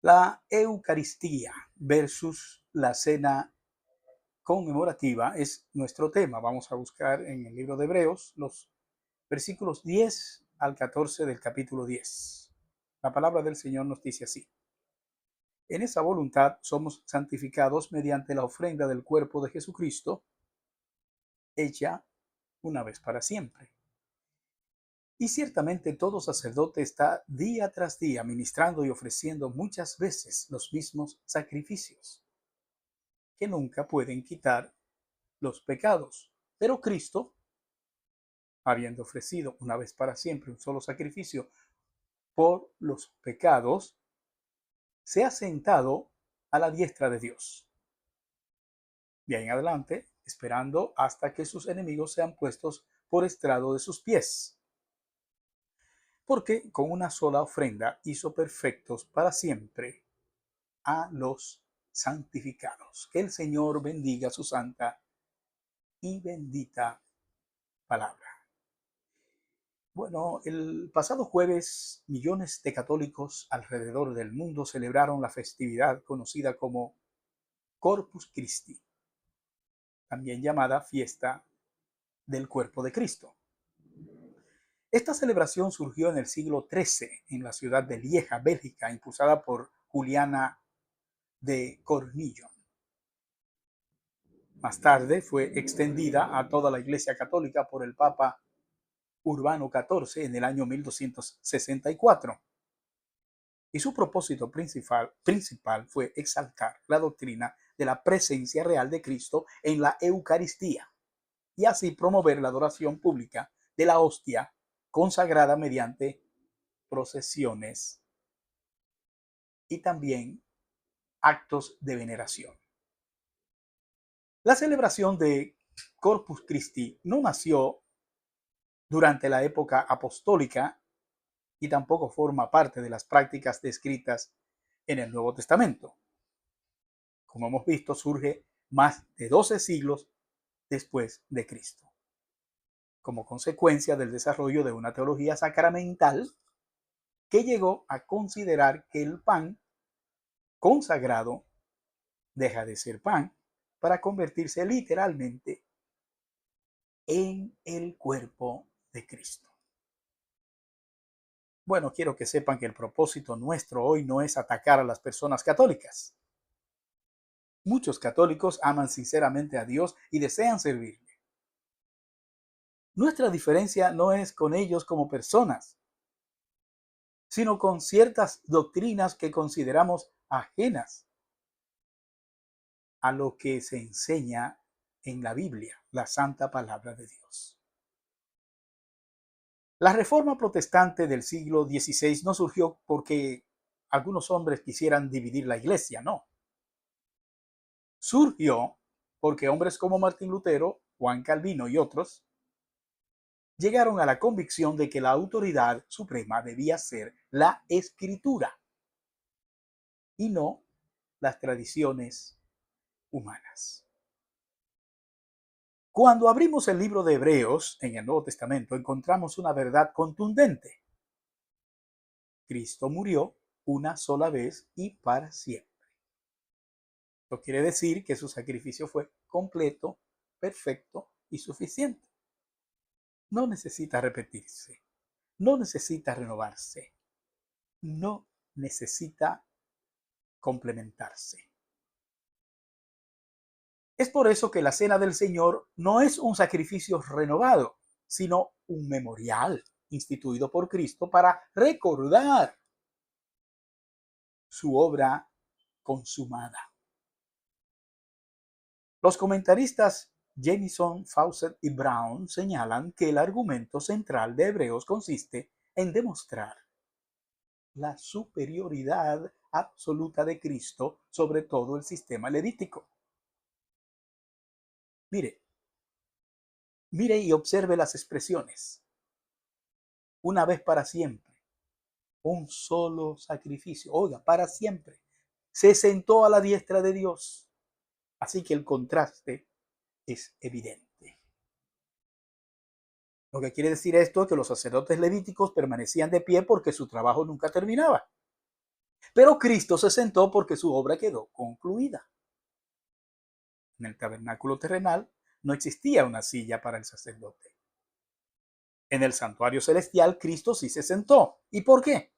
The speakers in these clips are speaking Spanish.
La Eucaristía versus la cena conmemorativa es nuestro tema. Vamos a buscar en el libro de Hebreos los versículos 10 al 14 del capítulo 10. La palabra del Señor nos dice así: en esa voluntad somos santificados mediante la ofrenda del cuerpo de Jesucristo, hecha una vez para siempre. Y ciertamente todo sacerdote está día tras día ministrando y ofreciendo muchas veces los mismos sacrificios, que nunca pueden quitar los pecados. Pero Cristo, habiendo ofrecido una vez para siempre un solo sacrificio por los pecados, se ha sentado a la diestra de Dios. De ahí en adelante, esperando hasta que sus enemigos sean puestos por estrado de sus pies. Porque con una sola ofrenda hizo perfectos para siempre a los santificados. Que el Señor bendiga su santa y bendita palabra. Bueno, el pasado jueves, millones de católicos alrededor del mundo celebraron la festividad conocida como Corpus Christi, también llamada Fiesta del Cuerpo de Cristo. Esta celebración surgió en el siglo XIII en la ciudad de Lieja, Bélgica, impulsada por Juliana de Cornillon. Más tarde fue extendida a toda la Iglesia Católica por el Papa Urbano XIV en el año 1264. Y su propósito principal fue exaltar la doctrina de la presencia real de Cristo en la Eucaristía y así promover la adoración pública de la hostia consagrada mediante procesiones y también actos de veneración. La celebración de Corpus Christi no nació durante la época apostólica y tampoco forma parte de las prácticas descritas en el Nuevo Testamento. Como hemos visto, surge más de 12 siglos después de Cristo, como consecuencia del desarrollo de una teología sacramental que llegó a considerar que el pan consagrado deja de ser pan para convertirse literalmente en el cuerpo de Cristo. Bueno, quiero que sepan que el propósito nuestro hoy no es atacar a las personas católicas. Muchos católicos aman sinceramente a Dios y desean servirle. Nuestra diferencia no es con ellos como personas, sino con ciertas doctrinas que consideramos ajenas a lo que se enseña en la Biblia, la santa palabra de Dios. La reforma protestante del siglo XVI no surgió porque algunos hombres quisieran dividir la iglesia, no. Surgió porque hombres como Martín Lutero, Juan Calvino y otros llegaron a la convicción de que la autoridad suprema debía ser la escritura y no las tradiciones humanas. Cuando abrimos el libro de Hebreos en el Nuevo Testamento, encontramos una verdad contundente. Cristo murió una sola vez y para siempre. Esto quiere decir que su sacrificio fue completo, perfecto y suficiente. No necesita repetirse, no necesita renovarse, no necesita complementarse. Es por eso que la Cena del Señor no es un sacrificio renovado, sino un memorial instituido por Cristo para recordar su obra consumada. Los comentaristas Jamieson, Fawcett y Brown señalan que el argumento central de Hebreos consiste en demostrar la superioridad absoluta de Cristo sobre todo el sistema levítico. Mire y observe las expresiones. Una vez para siempre, un solo sacrificio, oiga, para siempre. Se sentó a la diestra de Dios. Así que el contraste es evidente. Lo que quiere decir esto es que los sacerdotes levíticos permanecían de pie porque su trabajo nunca terminaba. Pero Cristo se sentó porque su obra quedó concluida. En el tabernáculo terrenal no existía una silla para el sacerdote. En el santuario celestial, Cristo sí se sentó. ¿Y por qué?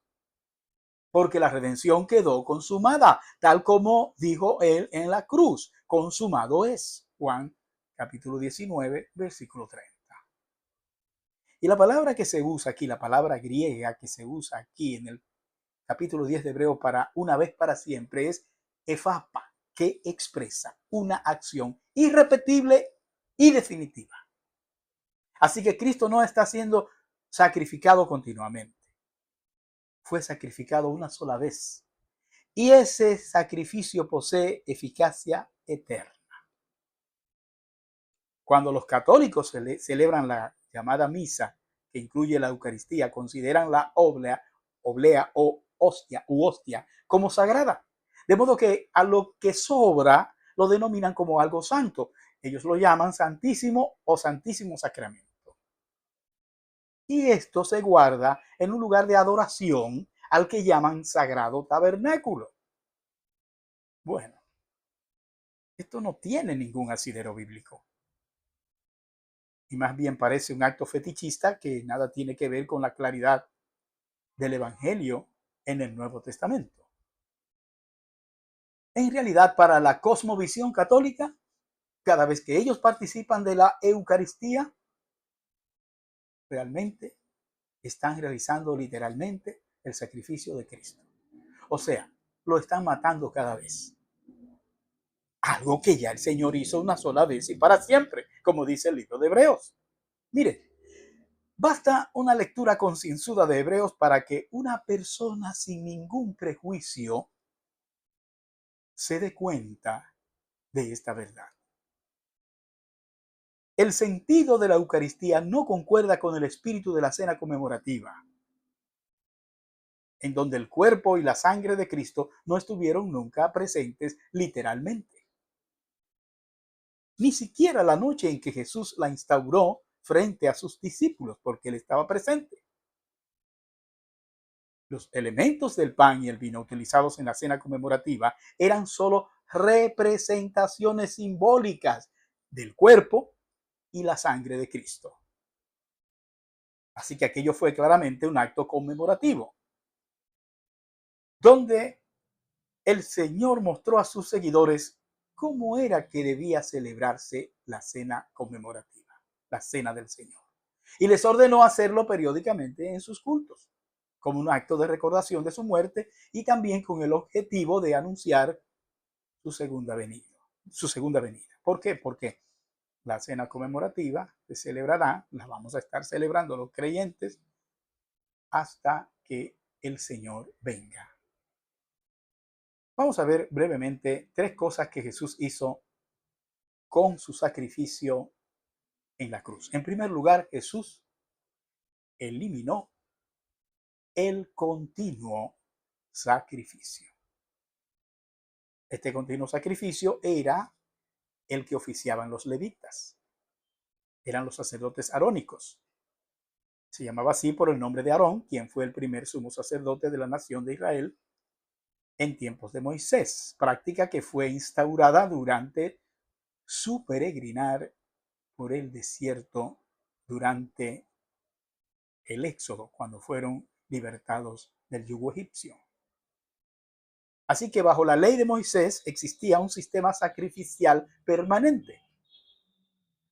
Porque la redención quedó consumada, tal como dijo él en la cruz. Consumado es. Juan capítulo 19, versículo 30. Y la palabra que se usa aquí, la palabra griega que se usa aquí en el capítulo 10 de Hebreo para una vez para siempre, es efapa, que expresa una acción irrepetible y definitiva. Así que Cristo no está siendo sacrificado continuamente. Fue sacrificado una sola vez. Y ese sacrificio posee eficacia eterna. Cuando los católicos celebran la llamada misa, que incluye la Eucaristía, consideran la oblea o hostia como sagrada. De modo que a lo que sobra lo denominan como algo santo. Ellos lo llaman santísimo o santísimo sacramento. Y esto se guarda en un lugar de adoración al que llaman sagrado tabernáculo. Bueno, esto no tiene ningún asidero bíblico. Y más bien parece un acto fetichista que nada tiene que ver con la claridad del Evangelio en el Nuevo Testamento. En realidad, para la cosmovisión católica, cada vez que ellos participan de la Eucaristía, realmente están realizando literalmente el sacrificio de Cristo. O sea, lo están matando cada vez. Algo que ya el Señor hizo una sola vez y para siempre, como dice el libro de Hebreos. Mire, basta una lectura concienzuda de Hebreos para que una persona sin ningún prejuicio se dé cuenta de esta verdad. El sentido de la Eucaristía no concuerda con el espíritu de la cena conmemorativa, en donde el cuerpo y la sangre de Cristo no estuvieron nunca presentes literalmente. Ni siquiera la noche en que Jesús la instauró frente a sus discípulos, porque él estaba presente. Los elementos del pan y el vino utilizados en la cena conmemorativa eran solo representaciones simbólicas del cuerpo y la sangre de Cristo. Así que aquello fue claramente un acto conmemorativo, donde el Señor mostró a sus seguidores cómo era que debía celebrarse la cena conmemorativa, la cena del Señor. Y les ordenó hacerlo periódicamente en sus cultos, como un acto de recordación de su muerte y también con el objetivo de anunciar su segunda venida. ¿Por qué? Porque la cena conmemorativa se celebrará, la vamos a estar celebrando los creyentes hasta que el Señor venga. Vamos a ver brevemente tres cosas que Jesús hizo con su sacrificio en la cruz. En primer lugar, Jesús eliminó el continuo sacrificio. Este continuo sacrificio era el que oficiaban los levitas. Eran los sacerdotes arónicos. Se llamaba así por el nombre de Aarón, quien fue el primer sumo sacerdote de la nación de Israel en tiempos de Moisés, práctica que fue instaurada durante su peregrinar por el desierto durante el éxodo, cuando fueron libertados del yugo egipcio. Así que bajo la ley de Moisés existía un sistema sacrificial permanente.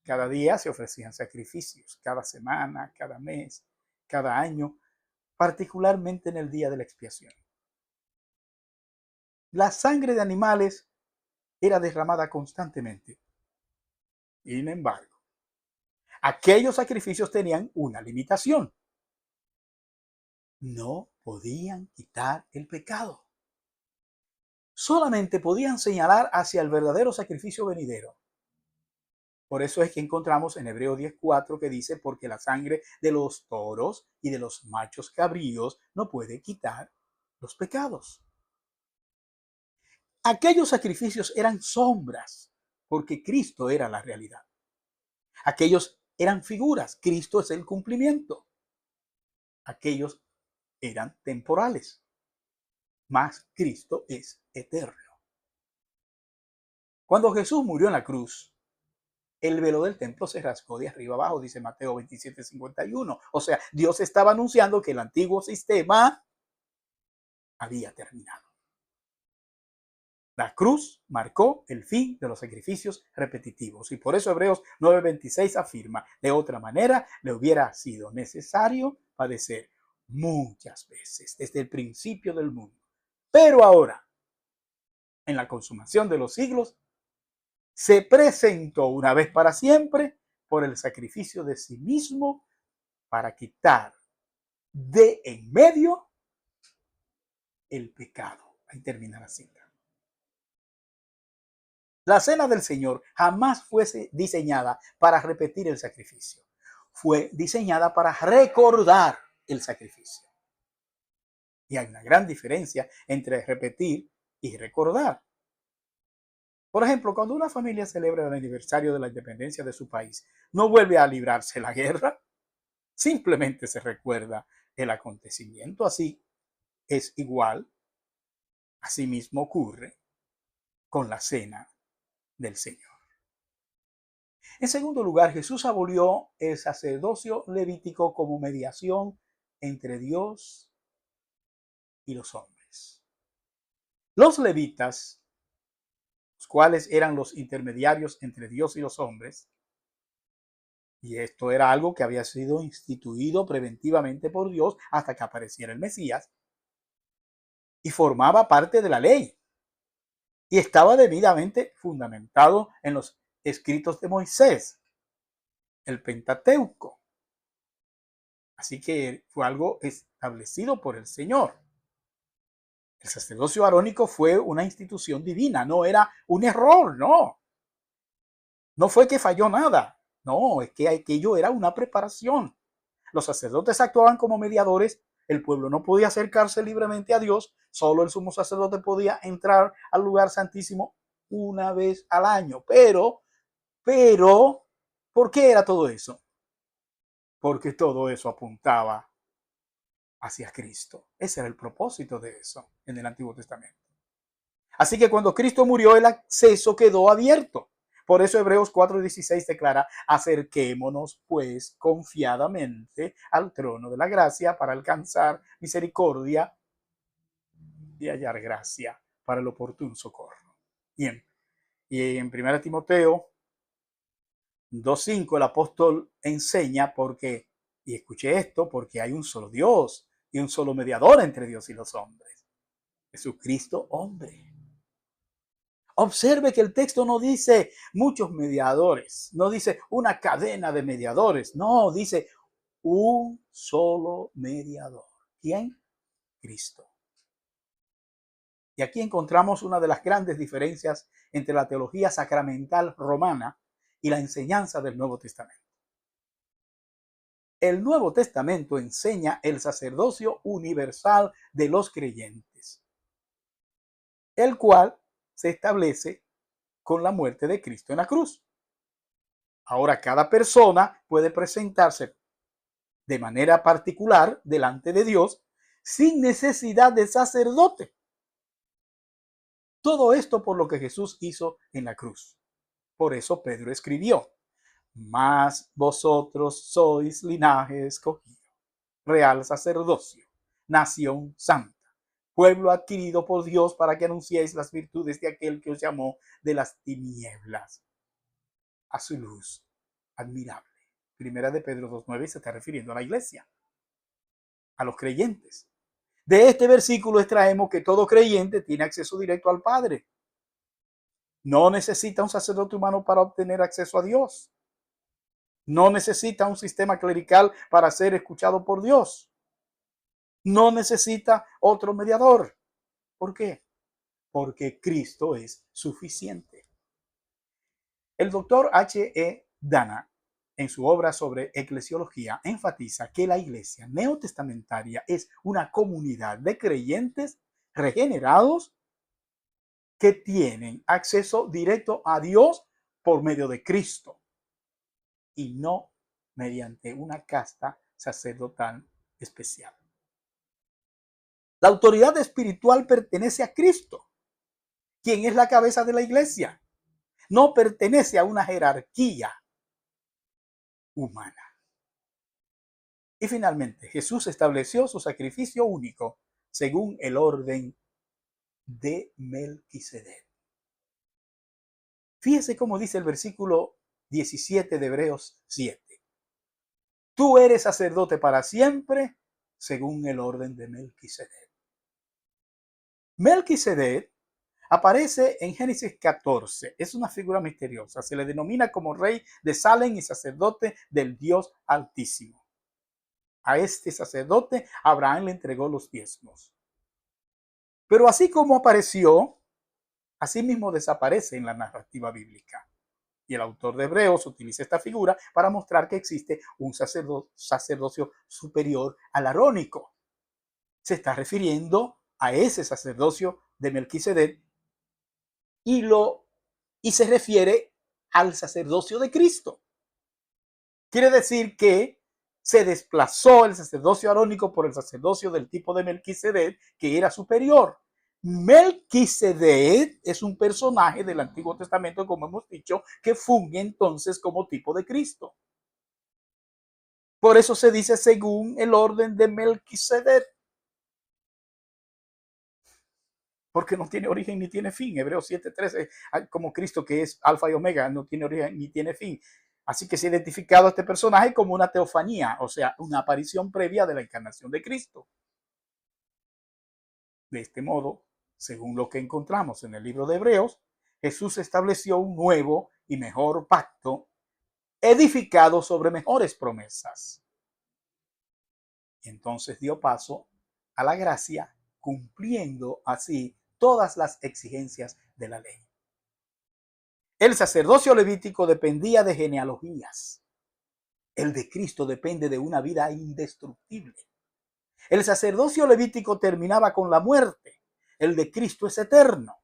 Cada día se ofrecían sacrificios, cada semana, cada mes, cada año, particularmente en el día de la expiación. La sangre de animales era derramada constantemente. Sin embargo, aquellos sacrificios tenían una limitación. No podían quitar el pecado. Solamente podían señalar hacia el verdadero sacrificio venidero. Por eso es que encontramos en Hebreos 10:4 que dice, porque la sangre de los toros y de los machos cabríos no puede quitar los pecados. Aquellos sacrificios eran sombras, porque Cristo era la realidad. Aquellos eran figuras, Cristo es el cumplimiento. Aquellos eran temporales. mas Cristo es eterno. Cuando Jesús murió en la cruz, el velo del templo se rasgó de arriba abajo, dice Mateo 27:51. O sea, Dios estaba anunciando que el antiguo sistema había terminado. La cruz marcó el fin de los sacrificios repetitivos y por eso Hebreos 9:26 afirma, de otra manera le hubiera sido necesario padecer muchas veces desde el principio del mundo. Pero ahora, en la consumación de los siglos, se presentó una vez para siempre por el sacrificio de sí mismo para quitar de en medio el pecado. Ahí termina la cita. La cena del Señor jamás fue diseñada para repetir el sacrificio. Fue diseñada para recordar el sacrificio. Y hay una gran diferencia entre repetir y recordar. Por ejemplo, cuando una familia celebra el aniversario de la independencia de su país, no vuelve a librarse la guerra, simplemente se recuerda el acontecimiento. Así es igual, así mismo ocurre con la cena del Señor. En segundo lugar, Jesús abolió el sacerdocio levítico como mediación entre Dios y los hombres. Los levitas, los cuales eran los intermediarios entre Dios y los hombres, y esto era algo que había sido instituido preventivamente por Dios hasta que apareciera el Mesías, y formaba parte de la ley, y estaba debidamente fundamentado en los escritos de Moisés, el Pentateuco. Así que fue algo establecido por el Señor. El sacerdocio arónico fue una institución divina, no era un error, no. No fue que falló nada, no, es que aquello era una preparación. Los sacerdotes actuaban como mediadores, el pueblo no podía acercarse libremente a Dios, solo el sumo sacerdote podía entrar al lugar santísimo una vez al año. Pero, ¿por qué era todo eso? Porque todo eso apuntaba hacia Cristo. Ese era el propósito de eso en el Antiguo Testamento. Así que cuando Cristo murió, el acceso quedó abierto. Por eso Hebreos 4:16 declara, acerquémonos pues confiadamente al trono de la gracia para alcanzar misericordia y hallar gracia para el oportuno socorro. Bien, y en 1 Timoteo 2:5 el apóstol enseña porque, y escuche esto, porque hay un solo Dios y un solo mediador entre Dios y los hombres, Jesucristo hombre. Observe que el texto no dice muchos mediadores, no dice una cadena de mediadores, no, dice un solo mediador. ¿Quién? Cristo. Y aquí encontramos una de las grandes diferencias entre la teología sacramental romana y la enseñanza del Nuevo Testamento. El Nuevo Testamento enseña el sacerdocio universal de los creyentes, el cual se establece con la muerte de Cristo en la cruz. Ahora cada persona puede presentarse de manera particular delante de Dios sin necesidad de sacerdote. Todo esto por lo que Jesús hizo en la cruz. Por eso Pedro escribió, mas vosotros sois linaje escogido, real sacerdocio, nación santa, pueblo adquirido por Dios para que anunciéis las virtudes de aquel que os llamó de las tinieblas a su luz admirable. Primera de Pedro 2:9 se está refiriendo a la iglesia, a los creyentes. De este versículo extraemos que todo creyente tiene acceso directo al Padre. No necesita un sacerdote humano para obtener acceso a Dios. No necesita un sistema clerical para ser escuchado por Dios. No necesita otro mediador. ¿Por qué? Porque Cristo es suficiente. El doctor H.E. Dana, en su obra sobre eclesiología, enfatiza que la iglesia neotestamentaria es una comunidad de creyentes regenerados que tienen acceso directo a Dios por medio de Cristo y no mediante una casta sacerdotal especial. La autoridad espiritual pertenece a Cristo, quien es la cabeza de la iglesia. No pertenece a una jerarquía humana. Y finalmente, Jesús estableció su sacrificio único según el orden de Melquisedec. Fíjese cómo dice el versículo 17 de Hebreos 7. Tú eres sacerdote para siempre según el orden de Melquisedec. Melquisedec aparece en Génesis 14. Es una figura misteriosa. Se le denomina como rey de Salem y sacerdote del Dios Altísimo. A este sacerdote Abraham le entregó los diezmos. Pero así como apareció, así mismo desaparece en la narrativa bíblica. Y el autor de Hebreos utiliza esta figura para mostrar que existe un sacerdocio superior al arónico. Se está refiriendo a ese sacerdocio de Melquisedec y se refiere al sacerdocio de Cristo. Quiere decir que se desplazó el sacerdocio arónico por el sacerdocio del tipo de Melquisedec, que era superior. Melquisedec es un personaje del Antiguo Testamento, como hemos dicho, que funge entonces como tipo de Cristo. Por eso se dice según el orden de Melquisedec, porque no tiene origen ni tiene fin. Hebreos 7:13, como Cristo, que es alfa y omega, no tiene origen ni tiene fin. Así que se ha identificado a este personaje como una teofanía, o sea, una aparición previa de la encarnación de Cristo. De este modo, según lo que encontramos en el libro de Hebreos, Jesús estableció un nuevo y mejor pacto edificado sobre mejores promesas. Y entonces dio paso a la gracia, cumpliendo así todas las exigencias de la ley. El sacerdocio levítico dependía de genealogías. El de Cristo depende de una vida indestructible. El sacerdocio levítico terminaba con la muerte. El de Cristo es eterno.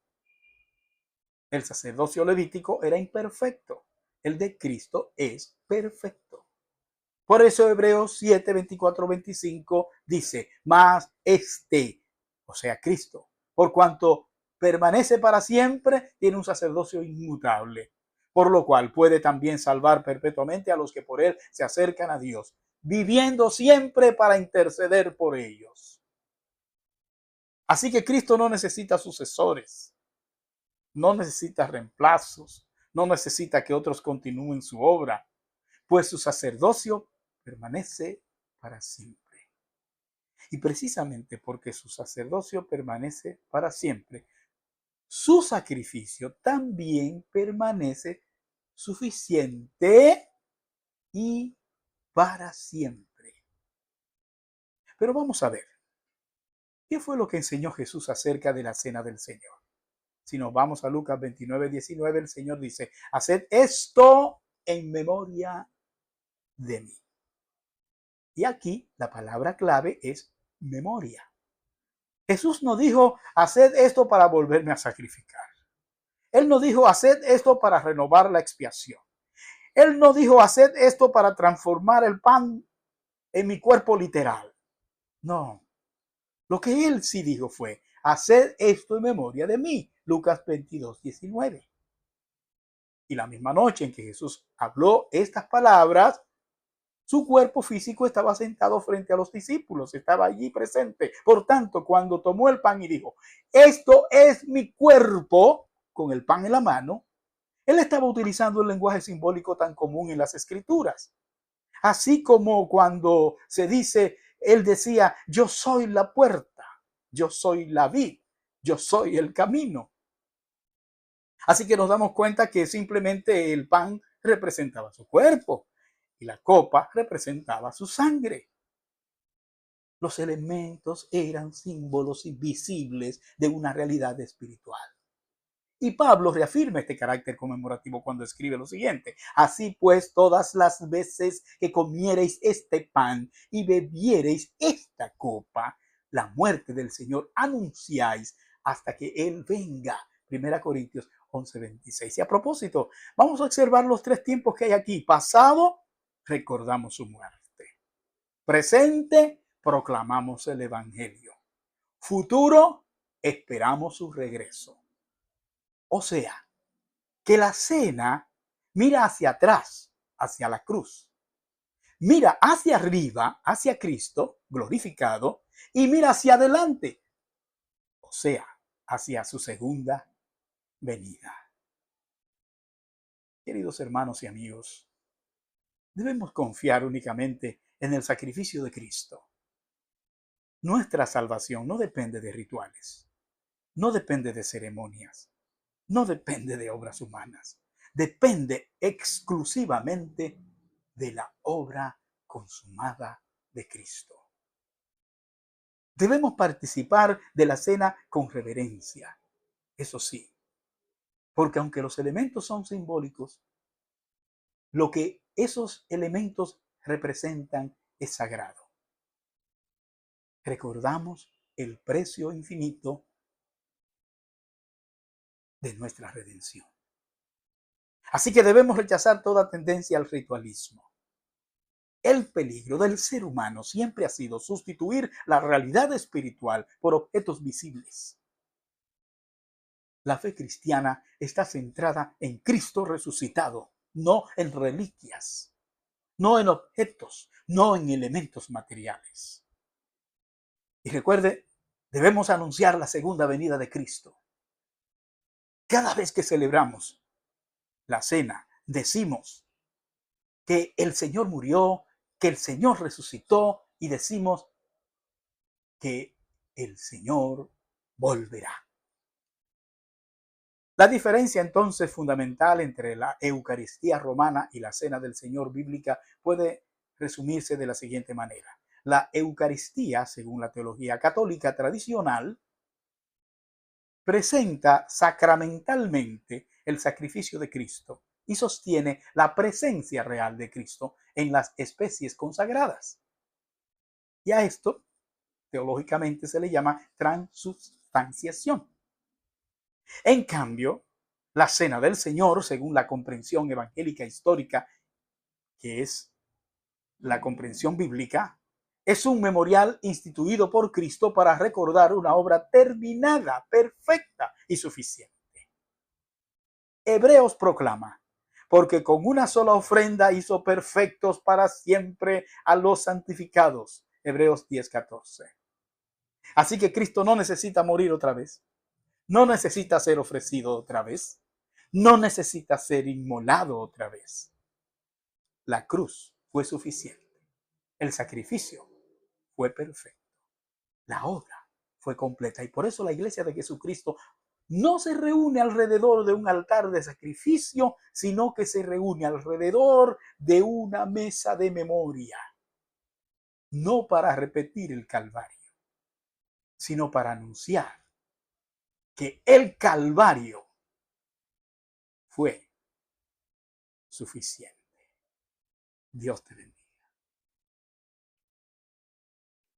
El sacerdocio levítico era imperfecto. El de Cristo es perfecto. Por eso Hebreos 7, 24, 25 dice, mas o sea, Cristo, por cuanto permanece para siempre, tiene un sacerdocio inmutable, por lo cual puede también salvar perpetuamente a los que por él se acercan a Dios, viviendo siempre para interceder por ellos. Así que Cristo no necesita sucesores, no necesita reemplazos, no necesita que otros continúen su obra, pues su sacerdocio permanece para siempre. Y precisamente porque su sacerdocio permanece para siempre, su sacrificio también permanece suficiente y para siempre. Pero vamos a ver, ¿qué fue lo que enseñó Jesús acerca de la cena del Señor? Si nos vamos a Lucas 29, 19, el Señor dice, haced esto en memoria de mí. Y aquí la palabra clave es memoria. Jesús no dijo, haced esto para volverme a sacrificar. Él no dijo, haced esto para renovar la expiación. Él no dijo, haced esto para transformar el pan en mi cuerpo literal. No. Lo que él sí dijo fue, haced esto en memoria de mí. Lucas 22, 19. Y la misma noche en que Jesús habló estas palabras, su cuerpo físico estaba sentado frente a los discípulos, estaba allí presente. Por tanto, cuando tomó el pan y dijo, esto es mi cuerpo, con el pan en la mano, él estaba utilizando el lenguaje simbólico tan común en las escrituras. Así como cuando se dice, él decía, yo soy la puerta, yo soy la vid, yo soy el camino. Así que nos damos cuenta que simplemente el pan representaba su cuerpo y la copa representaba su sangre. Los elementos eran símbolos invisibles de una realidad espiritual. Y Pablo reafirma este carácter conmemorativo cuando escribe lo siguiente. Así pues, todas las veces que comiereis este pan y bebiereis esta copa, la muerte del Señor anunciáis hasta que Él venga. 1 Corintios 11:26. Y a propósito, vamos a observar los tres tiempos que hay aquí. Pasado, recordamos su muerte. Presente, proclamamos el Evangelio. futuro esperamos su regreso. O sea, que la cena mira hacia atrás, hacia la cruz. Mira hacia arriba, hacia Cristo glorificado, y mira hacia adelante, o sea, hacia su segunda venida. Queridos hermanos y amigos, debemos confiar únicamente en el sacrificio de Cristo. Nuestra salvación no depende de rituales, no depende de ceremonias, no depende de obras humanas, depende exclusivamente de la obra consumada de Cristo. Debemos participar de la cena con reverencia, eso sí, porque aunque los elementos son simbólicos, lo que esos elementos representan es sagrado. Recordamos el precio infinito de nuestra redención. Así que debemos rechazar toda tendencia al ritualismo. El peligro del ser humano siempre ha sido sustituir la realidad espiritual por objetos visibles. La fe cristiana está centrada en Cristo resucitado, no en reliquias, no en objetos, no en elementos materiales. Y recuerde, debemos anunciar la segunda venida de Cristo. Cada vez que celebramos la cena, decimos que el Señor murió, que el Señor resucitó y decimos que el Señor volverá. La diferencia entonces fundamental entre la Eucaristía romana y la Cena del Señor bíblica puede resumirse de la siguiente manera. La Eucaristía, según la teología católica tradicional, presenta sacramentalmente el sacrificio de Cristo y sostiene la presencia real de Cristo en las especies consagradas. Y a esto, teológicamente, se le llama transubstanciación. En cambio, la Cena del Señor, según la comprensión evangélica histórica, que es la comprensión bíblica, es un memorial instituido por Cristo para recordar una obra terminada, perfecta y suficiente. Hebreos proclama, porque con una sola ofrenda hizo perfectos para siempre a los santificados. Hebreos 10:14. Así que Cristo no necesita morir otra vez, no necesita ser ofrecido otra vez, no necesita ser inmolado otra vez. La cruz fue suficiente, el sacrificio fue perfecto, la obra fue completa, y por eso la iglesia de Jesucristo no se reúne alrededor de un altar de sacrificio, sino que se reúne alrededor de una mesa de memoria, no para repetir el Calvario, sino para anunciar que el Calvario fue suficiente. Dios te bendiga.